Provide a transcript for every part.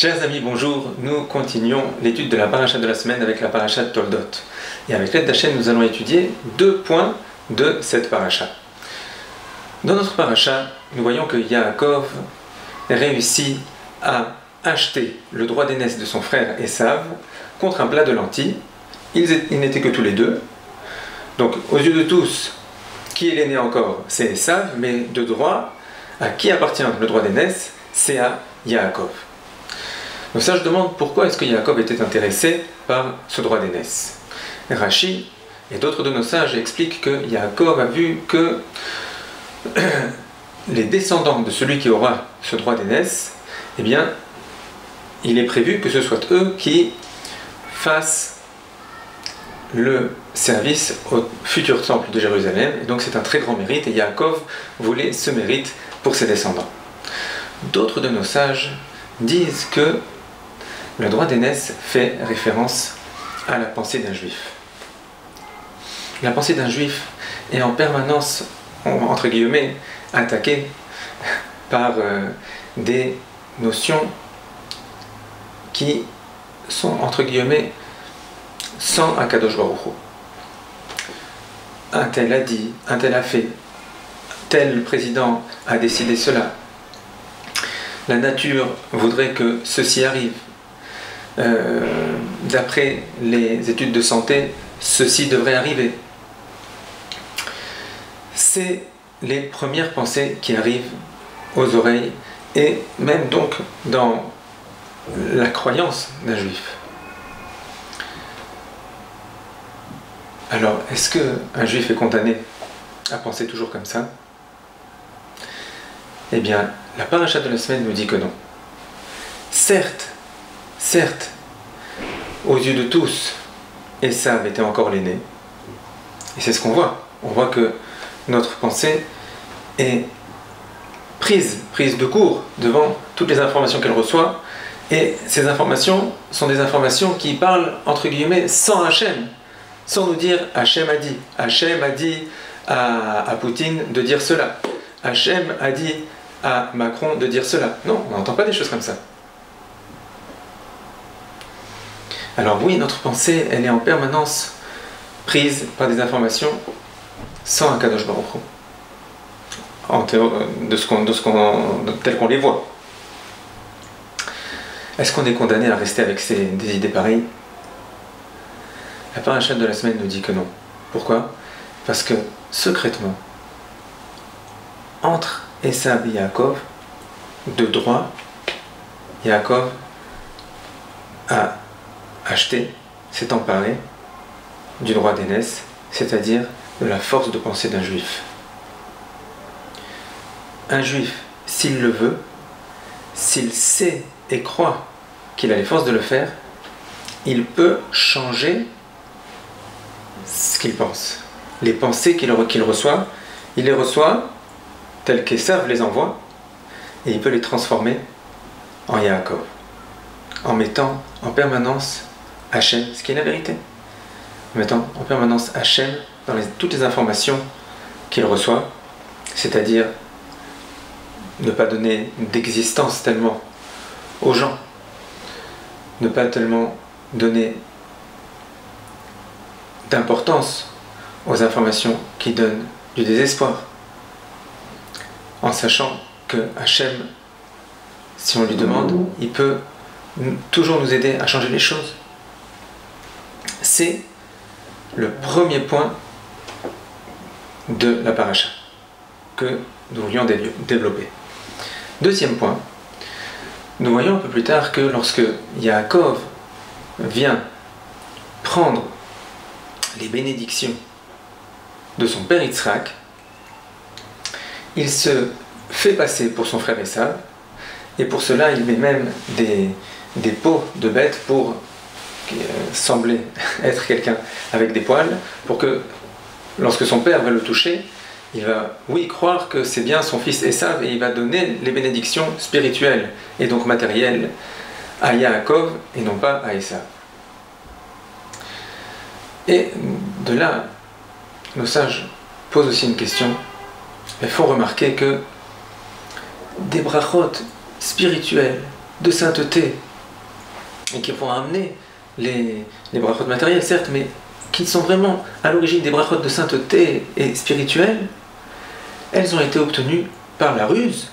Chers amis, bonjour. Nous continuons l'étude de la paracha de la semaine avec la paracha de Toldot. Et avec l'aide d'Hachem, nous allons étudier 2 points de cette paracha. Dans notre paracha, nous voyons que Yaakov réussit à acheter le droit d'aînesse de son frère Esav contre un plat de lentilles. Ils n'étaient que tous les deux. Donc, aux yeux de tous, qui est l'aîné encore? C'est Esav, mais de droit, à qui appartient le droit d'aînesse? C'est à Yaakov. Donc ça, je demande pourquoi est-ce que Yaakov était intéressé par ce droit d'aînesse. Rashi et d'autres de nos sages expliquent que Yaakov a vu que les descendants de celui qui aura ce droit d'aînesse, eh bien, il est prévu que ce soit eux qui fassent le service au futur temple de Jérusalem. Et donc c'est un très grand mérite, et Yaakov voulait ce mérite pour ses descendants. D'autres de nos sages disent que le droit d'aînesse fait référence à la pensée d'un juif. La pensée d'un juif est en permanence, entre guillemets, attaquée par des notions qui sont, entre guillemets, sans Akadosh Baruch Hu. Un tel a dit, un tel a fait, tel président a décidé cela. La nature voudrait que ceci arrive. D'après les études de santé, ceci devrait arriver. C'est les premières pensées qui arrivent aux oreilles et même donc dans la croyance d'un juif. Alors, est-ce qu'un juif est condamné à penser toujours comme ça? Eh bien, la paracha de la semaine nous dit que non. Certes, aux yeux de tous, Esav était encore l'aîné. Et c'est ce qu'on voit. On voit que notre pensée est prise de court devant toutes les informations qu'elle reçoit. Et ces informations sont des informations qui parlent, entre guillemets, sans Hachem. Sans nous dire Hachem a dit. Hachem a dit à Poutine de dire cela. Hachem a dit à Macron de dire cela. Non, on n'entend pas des choses comme ça. Alors oui, notre pensée, elle est en permanence prise par des informations sans Akadosh Baruch Hu, tel qu'on les voit. Est-ce qu'on est condamné à rester avec des idées pareilles? La paracha de la semaine nous dit que non. Pourquoi? Parce que, secrètement, entre Esav et Yaakov, de droit, Yaakov a acheté, s'est emparé du droit d'aînesse, c'est-à-dire de la force de pensée d'un juif. Un juif, s'il le veut, s'il sait et croit qu'il a les forces de le faire, il peut changer ce qu'il pense. Les pensées qu'il reçoit, il les reçoit telles qu'Esav les envoie, et il peut les transformer en Yaakov, en mettant en permanence Hachem, ce qui est la vérité, en mettant en permanence Hachem dans toutes les informations qu'il reçoit, c'est-à-dire ne pas donner d'existence tellement aux gens, ne pas tellement donner d'importance aux informations qui donnent du désespoir, en sachant que Hachem, si on lui demande, il peut toujours nous aider à changer les choses. C'est le premier point de la paracha que nous voulions développer. Deuxième point, nous voyons un peu plus tard que lorsque Yaakov vient prendre les bénédictions de son père Yitzhak, il se fait passer pour son frère Esav, et pour cela il met même des peaux de bêtes pour sembler être quelqu'un avec des poils, pour que lorsque son père va le toucher, il va, oui, croire que c'est bien son fils Esav, et il va donner les bénédictions spirituelles et donc matérielles à Yaakov et non pas à Esav. Et de là, nos sages posent aussi une question. Il faut remarquer que des brachot spirituelles, de sainteté, et qui vont amener les brachot matériels, certes, mais qui sont vraiment à l'origine des brachot de sainteté et spirituelles, elles ont été obtenues par la ruse.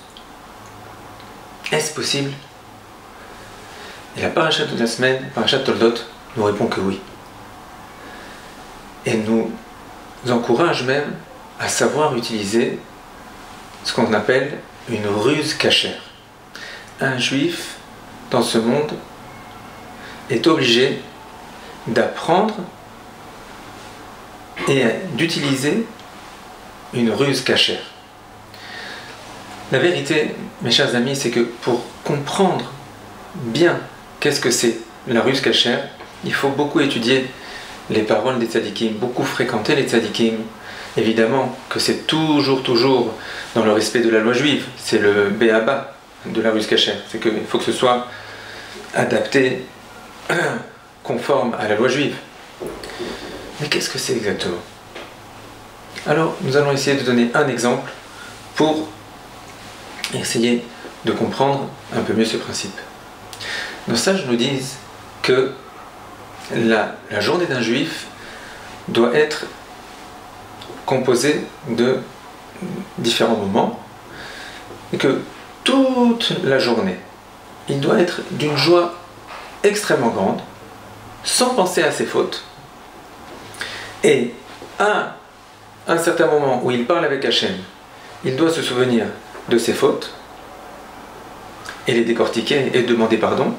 Est-ce possible? Et la parasha de la semaine, parasha Toldot, nous répond que oui. Et nous encourage même à savoir utiliser ce qu'on appelle une ruse cachère. Un juif dans ce monde est obligé d'apprendre et d'utiliser une ruse cachère. La vérité, mes chers amis, c'est que pour comprendre bien qu'est-ce que c'est la ruse cachère, il faut beaucoup étudier les paroles des tzadikim, beaucoup fréquenter les tzadikim. Évidemment que c'est toujours dans le respect de la loi juive, c'est le béaba de la ruse cachère, c'est qu'il faut que ce soit adapté, conforme à la loi juive. Mais qu'est-ce que c'est exactement? Alors, nous allons essayer de donner un exemple pour essayer de comprendre un peu mieux ce principe. Nos sages nous disent que la journée d'un juif doit être composée de différents moments et que toute la journée, il doit être d'une joie extrêmement grande, sans penser à ses fautes, et à un certain moment où il parle avec Hachem, il doit se souvenir de ses fautes et les décortiquer et demander pardon,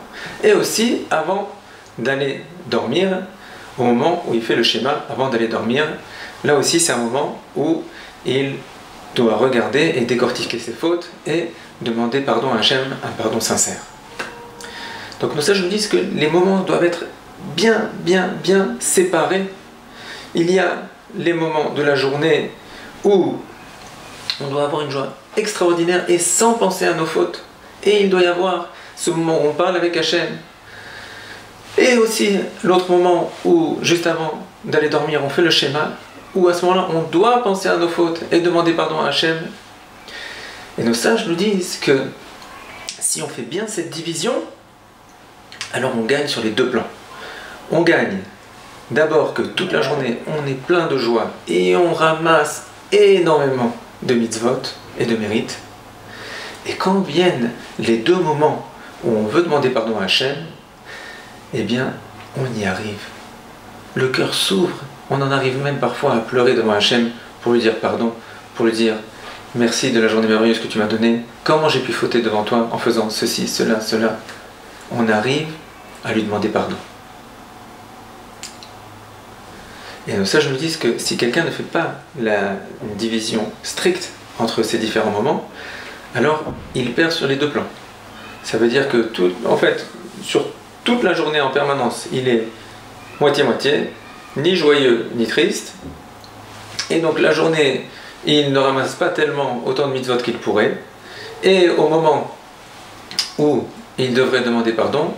et aussi avant d'aller dormir, au moment où il fait le schéma avant d'aller dormir, là aussi c'est un moment où il doit regarder et décortiquer ses fautes et demander pardon à Hachem, un pardon sincère. Donc nos sages nous disent que les moments doivent être bien séparés. Il y a les moments de la journée où on doit avoir une joie extraordinaire et sans penser à nos fautes. Et il doit y avoir ce moment où on parle avec Hachem. Et aussi l'autre moment où, juste avant d'aller dormir, on fait le schéma, où à ce moment-là, on doit penser à nos fautes et demander pardon à Hachem. Et nos sages nous disent que si on fait bien cette division, alors on gagne sur les deux plans. On gagne d'abord que toute la journée, on est plein de joie et on ramasse énormément de mitzvot et de mérites. Et quand viennent les deux moments où on veut demander pardon à Hachem, eh bien, on y arrive. Le cœur s'ouvre, on en arrive même parfois à pleurer devant Hachem pour lui dire pardon, pour lui dire merci de la journée merveilleuse que tu m'as donnée, comment j'ai pu fauter devant toi en faisant ceci, cela. On arrive à lui demander pardon. Et nos sages nous disent que si quelqu'un ne fait pas une division stricte entre ces différents moments, alors il perd sur les deux plans. Ça veut dire que sur toute la journée en permanence, il est moitié-moitié, ni joyeux ni triste. Et donc la journée, il ne ramasse pas tellement autant de mitzvot qu'il pourrait. Et au moment où il devrait demander pardon,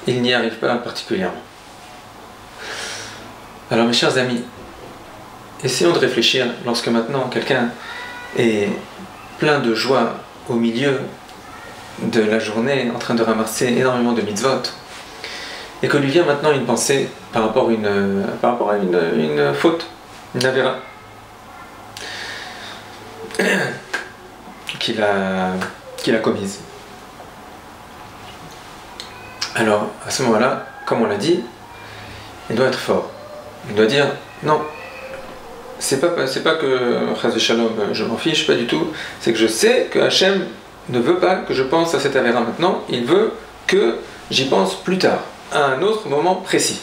il n'y arrive pas particulièrement. Alors mes chers amis, essayons de réfléchir lorsque maintenant quelqu'un est plein de joie au milieu de la journée, en train de ramasser énormément de mitzvot, et que lui vient maintenant une pensée par rapport à une faute, une avéra, qu'il a commise. Alors, à ce moment-là, comme on l'a dit, il doit être fort. Il doit dire, non, c'est pas que, Chas Shalom, je m'en fiche, pas du tout, c'est que je sais que Hachem ne veut pas que je pense à cette avéra maintenant, il veut que j'y pense plus tard, à un autre moment précis.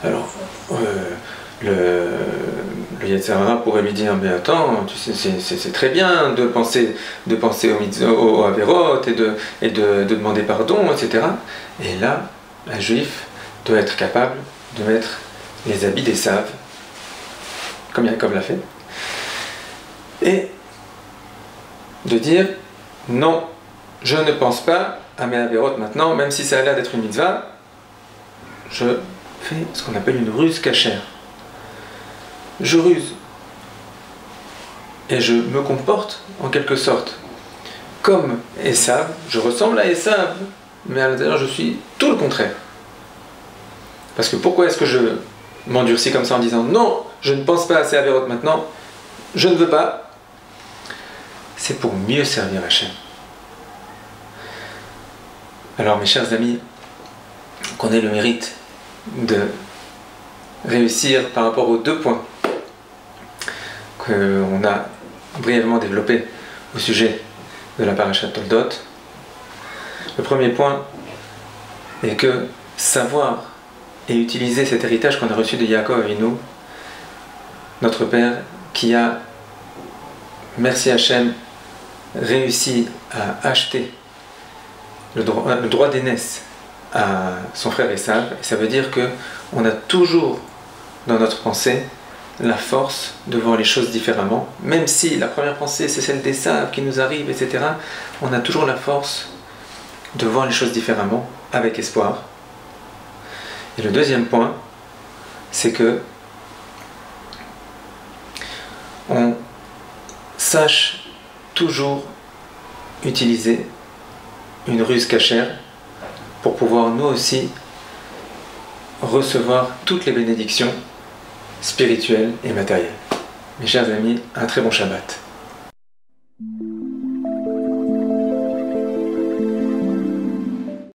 Alors, le Yetzer Hara pourrait lui dire, mais attends, tu sais, c'est très bien de penser aux Averot et de demander pardon, etc. Et là, un juif doit être capable de mettre les habits des saves, comme Yaakov l'a fait, et de dire, non, je ne pense pas à mes Averot maintenant, même si ça a l'air d'être une mitzvah, je fais ce qu'on appelle une ruse cachère. Je ruse et je me comporte en quelque sorte comme Esav, je ressemble à Esav mais à l'intérieur je suis tout le contraire. Parce que pourquoi est-ce que je m'endurcis comme ça en disant non, je ne pense pas assez à Averot maintenant, je ne veux pas? C'est pour mieux servir Hachem. Alors mes chers amis, qu'on ait le mérite de réussir par rapport aux 2 points qu'on a brièvement développés au sujet de la Parashat Toldot. Le premier point est que savoir et utiliser cet héritage qu'on a reçu de Yaakov Avinu, notre Père, qui a, merci Hachem, réussi à acheter le droit d'aînesse à son frère Esav, et ça veut dire qu'on a toujours dans notre pensée la force de voir les choses différemment, même si la première pensée c'est celle d'Esav qui nous arrive, etc. On a toujours la force de voir les choses différemment, avec espoir. Et le deuxième point, c'est que on sache toujours utiliser une ruse cachère pour pouvoir nous aussi recevoir toutes les bénédictions spirituelles et matérielles. Mes chers amis, un très bon Shabbat.